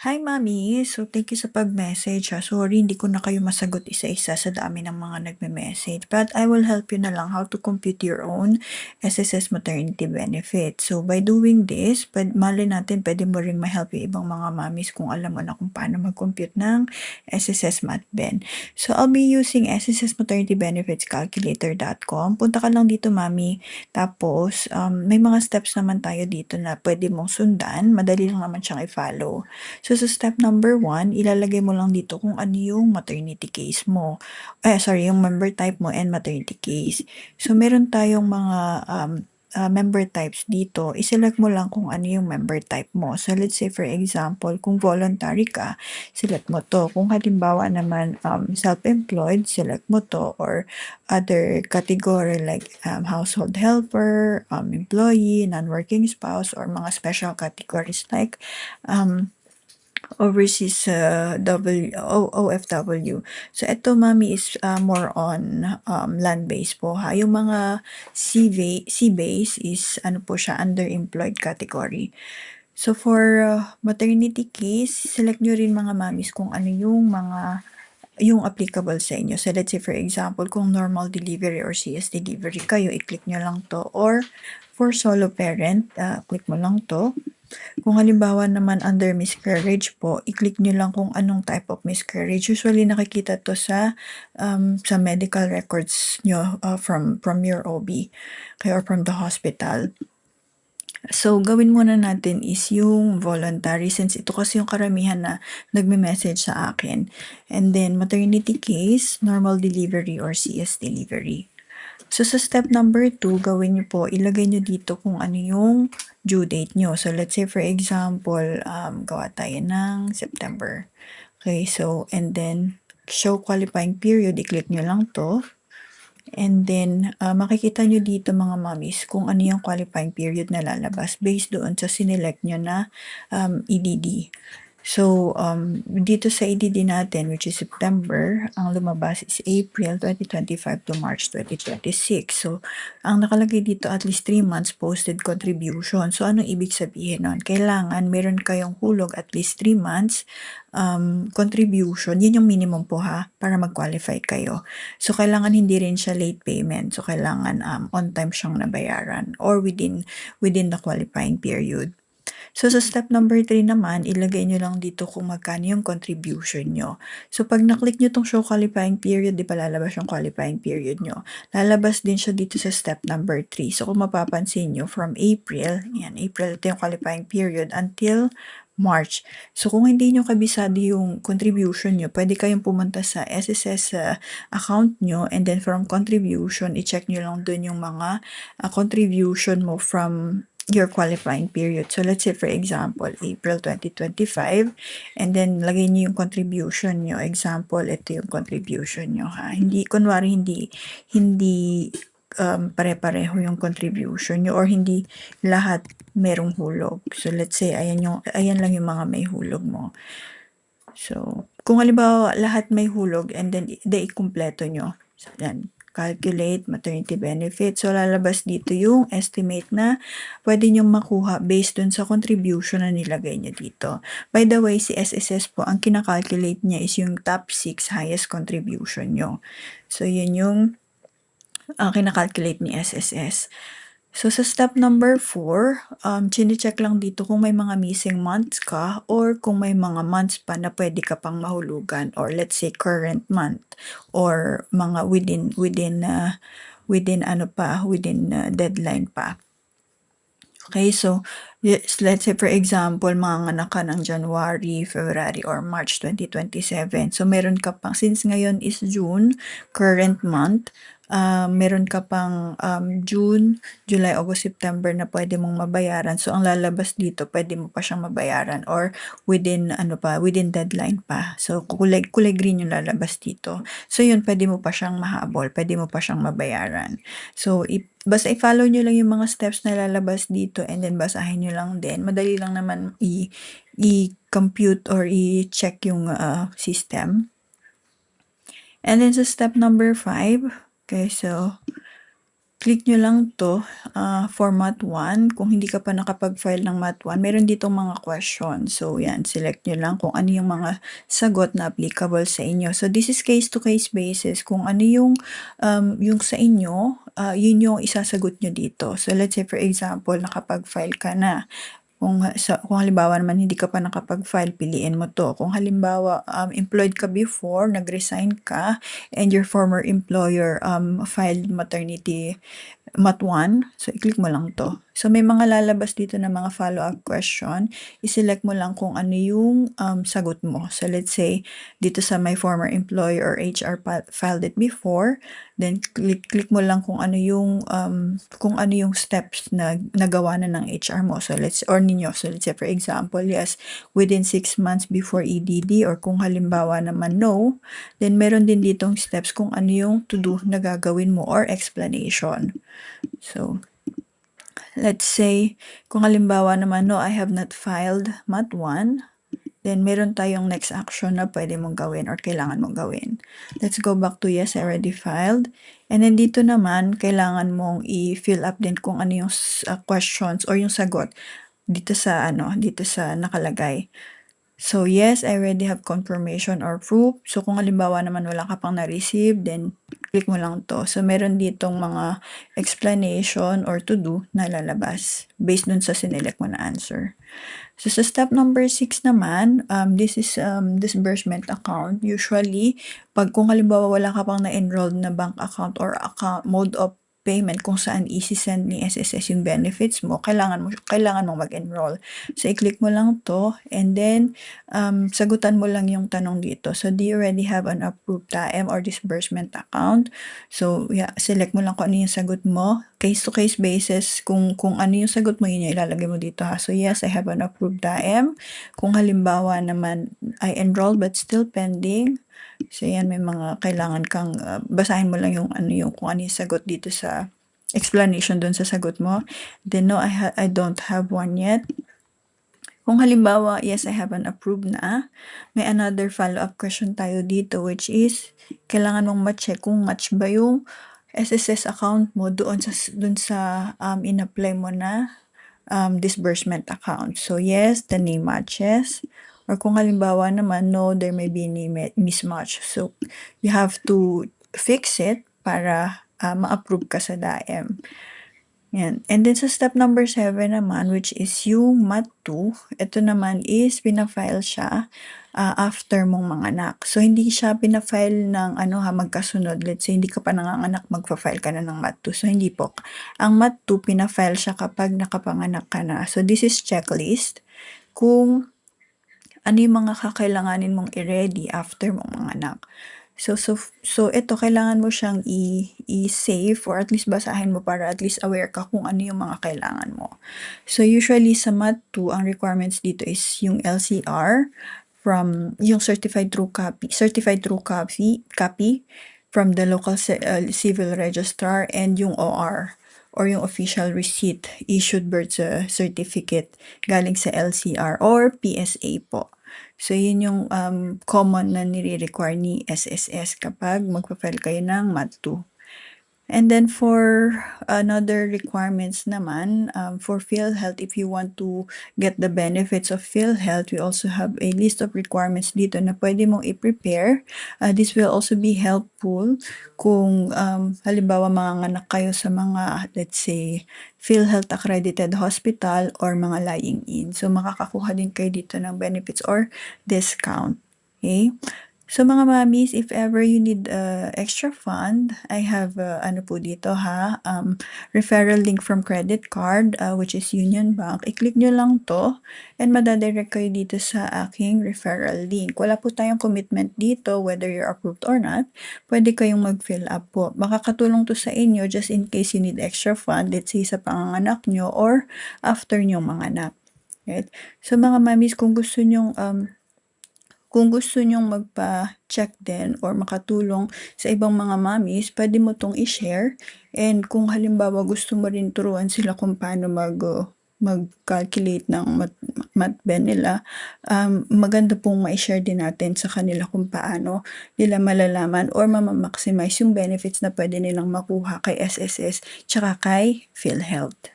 Hi, Mami. So, thank you sa pag-message, ha. Sorry, hindi ko na kayo masagot isa-isa sa dami ng mga nagme-message. But I will help you na lang how to compute your own SSS maternity benefit. So, by doing this, malay natin, pwede mo ring ma-help yung ibang mga mamis kung alam mo na kung paano mag-compute ng SSS MatBen. So, I'll be using SSSmaternity.benefitscalculator.com. Punta ka lang dito, Mami. Tapos, may mga steps naman tayo dito na pwede mong sundan. Madali lang naman siyang i-follow. So, sa step number 1, ilalagay mo lang dito kung ano yung maternity case mo. Yung member type mo and maternity case. So, meron tayong mga member types dito. I-select mo lang kung ano yung member type mo. So, let's say for example, kung voluntary ka, select mo to. Kung halimbawa naman self-employed, select mo to. Or other category like household helper, employee, non-working spouse, or mga special categories like overseas OFW. So, ito, Mami, is more on land-based po, ha. Yung mga sea-based is ano po siya, underemployed category. So, for maternity case, select nyo rin mga mamis kung ano yung applicable sa inyo. So, let's say for example, kung normal delivery or CS delivery kayo, i-click nyo lang to. Or for solo parent, click mo lang to. Kung halimbawa naman under miscarriage po, i-click nyo lang kung anong type of miscarriage. Usually nakikita to sa medical records nyo from your OB or from the hospital. So, gawin muna natin is yung voluntary since ito kasi yung karamihan na nagme-message sa akin. And then, maternity case, normal delivery or CS delivery. So, sa step number 2, gawin nyo po, ilagay nyo dito kung ano yung due date nyo. So, let's say for example, gawa tayo ng September. Okay, so, and then, show qualifying period, i-click nyo lang to. And then, makikita nyo dito mga mommies kung ano yung qualifying period na lalabas based doon sa sinelect nyo na EDD. So, dito sa EDD natin, which is September, ang lumabas is April 2025 to March 2026. So, ang nakalagay dito at least 3 months posted contribution. So, anong ibig sabihin nun? Kailangan meron kayong hulog at least 3 months contribution. Yun yung minimum po, ha, para mag-qualify kayo. So, kailangan hindi rin siya late payment. So, kailangan on time siyang nabayaran or within the qualifying period. So, sa step number 3 naman, ilagay nyo lang dito kung magkano yung contribution nyo. So, pag na-click nyo tong show qualifying period, di ba lalabas yung qualifying period nyo? Lalabas din siya dito sa step number 3. So, kung mapapansin nyo, from April, April, ito yung qualifying period, until March. So, kung hindi nyo kabisado yung contribution nyo, pwede kayong pumunta sa SSS account nyo and then from contribution, i-check nyo lang dun yung mga contribution mo from your qualifying period. So, let's say for example, April 2025, and then lagay niyo yung contribution nyo. Example, ito yung contribution nyo, ha. Hindi, kunwari, hindi pare-pareho yung contribution nyo or hindi lahat merong hulog. So, let's say, ayan lang yung mga may hulog mo. So, kung halimbawa lahat may hulog and then i-kumpleto nyo. So, yan. Calculate maternity benefit. So, lalabas dito yung estimate na pwede nyong makuha based dun sa contribution na nilagay nyo dito. By the way, si SSS po, ang kinakalculate niya is yung top 6 highest contribution nyo. So, yun yung kinakalculate ni SSS. So, sa step number 4, chine-check lang dito kung may mga missing months ka or kung may mga months pa na pwede ka pang mahulugan or let's say current month or mga within deadline pa. Okay, so let's say for example, mga anak ka ng January, February, or March 2027. So, meron ka pang, since ngayon is June, current month, meron ka pang June, July, August, September na pwede mong mabayaran. So, ang lalabas dito, pwede mo pa siyang mabayaran or within deadline pa. So, kulay green yung lalabas dito. So, yun, pwede mo pa siyang mahabol, pwede mo pa siyang mabayaran. So, basta i-follow nyo lang yung mga steps na lalabas dito and then basahin nyo lang din. Madali lang naman i-compute or i-check yung system. And then sa step number 5, okay, so click nyo lang 'to, for Mat 1. Kung hindi ka pa nakapag-file ng Mat 1, meron ditong mga questions. So 'yan, select nyo lang kung ano yung mga sagot na applicable sa inyo. So this is case to case basis, kung ano yung sa inyo, yun yung isasagot nyo dito. So let's say for example, nakapag-file ka na. Kung halimbawa naman hindi ka pa nakapag-file, piliin mo 'to. Kung halimbawa, employed ka before, nag-resign ka, and your former employer, filed maternity Mat 1, so i-click mo lang 'to. So may mga lalabas dito na mga follow-up question, i-select mo lang kung ano yung, sagot mo. So let's say, dito sa my former employer or HR filed it before, then click mo lang kung ano yung steps na nagawa na ng HR mo. So ninyo. So let's say for example, yes, within 6 months before EDD, or kung halimbawa naman no, then meron din ditong steps kung ano yung to do na gagawin mo or explanation. So, let's say, kung halimbawa naman, no, I have not filed Mat 1, then meron tayong next action na pwede mong gawin or kailangan mong gawin. Let's go back to yes, I already filed. And then dito naman, kailangan mong i-fill up din kung ano yung questions or yung sagot dito sa nakalagay. So yes, I already have confirmation or proof. So kung halimbawa naman wala ka pang na-receive, then click mo lang 'to. So meron ditong mga explanation or to do na lalabas based dun sa sinelect mo na answer. So sa step number 6 naman, this is disbursement account. Usually, kung halimbawa wala ka pang na-enrolled na bank account or mode of payment kung saan isi-send ni SSS yung benefits mo, kailangan mo mag-enroll. So i-click mo lang 'to, and then sagutan mo lang yung tanong dito. So do you already have an approved TAM or disbursement account? So yeah, select mo lang kung ano yung sagot mo. Case to case basis, kung ano yung sagot mo, yun yung ilalagay mo dito ha. So yes, I have an approved TAM. Kung halimbawa naman I enrolled but still pending, so yan, may mga kailangan kang basahin mo lang kung ano yung sagot dito sa explanation dun sa sagot mo. Then no, I don't have one yet. Kung halimbawa, yes, I have an approved na, may another follow-up question tayo dito, which is, kailangan mong ma-check kung match ba yung SSS account mo dun sa in-apply mo na disbursement account. So yes, the name matches. Or kung halimbawa naman, no, there may be any mismatch. So you have to fix it para ma-approve ka sa DAEM. Yan. And then sa step number 7 naman, which is yung Mat 2, ito naman is pina-file siya after mong manganak. So hindi siya pina-file ng magkasunod. Let's say hindi ka pa nanganganak, magfa-file ka na ng Mat 2. So hindi po. Ang Mat 2 pina-file siya kapag nakapanganak ka na. So this is checklist kung ano yung mga kakailanganin mong i-ready after mong manganak. So ito, kailangan mo siyang i-save or at least basahin mo para at least aware ka kung ano yung mga kailangan mo. So usually sa Mat 2, ang requirements dito is yung LCR from yung certified true copy from the local civil registrar, and yung OR or yung official receipt issued birth certificate galing sa LCR or PSA po. So yun yung common na nire-require ni SSS kapag magpa-file kayo ng Mat 2. And then for another requirements naman, for PhilHealth, if you want to get the benefits of PhilHealth, we also have a list of requirements dito na pwede mong i-prepare. This will also be helpful kung halimbawa manganganak kayo sa mga, let's say, PhilHealth accredited hospital or mga lying-in. So makakakuha din kayo dito ng benefits or discount. Okay? So mga mommies, if ever you need extra fund, I have po dito referral link from credit card, which is Union Bank. I-click nyo lang to and madadirect kayo dito sa aking referral link. Wala po tayong commitment dito whether you're approved or not. Pwede kayong mag-fill up po. Makakatulong to sa inyo just in case you need extra fund, let's say sa panganganak nyo or after nyo manganak. Right? So mga mommies, kung gusto nyong magpa-check din or makatulong sa ibang mga mommies, pwede mo tong i-share. And kung halimbawa gusto mo rin turuan sila kung paano mag-calculate ng MATBEN nila, maganda pong mai-share din natin sa kanila kung paano nila malalaman or maximize yung benefits na pwede nilang makuha kay SSS tsaka kay PhilHealth.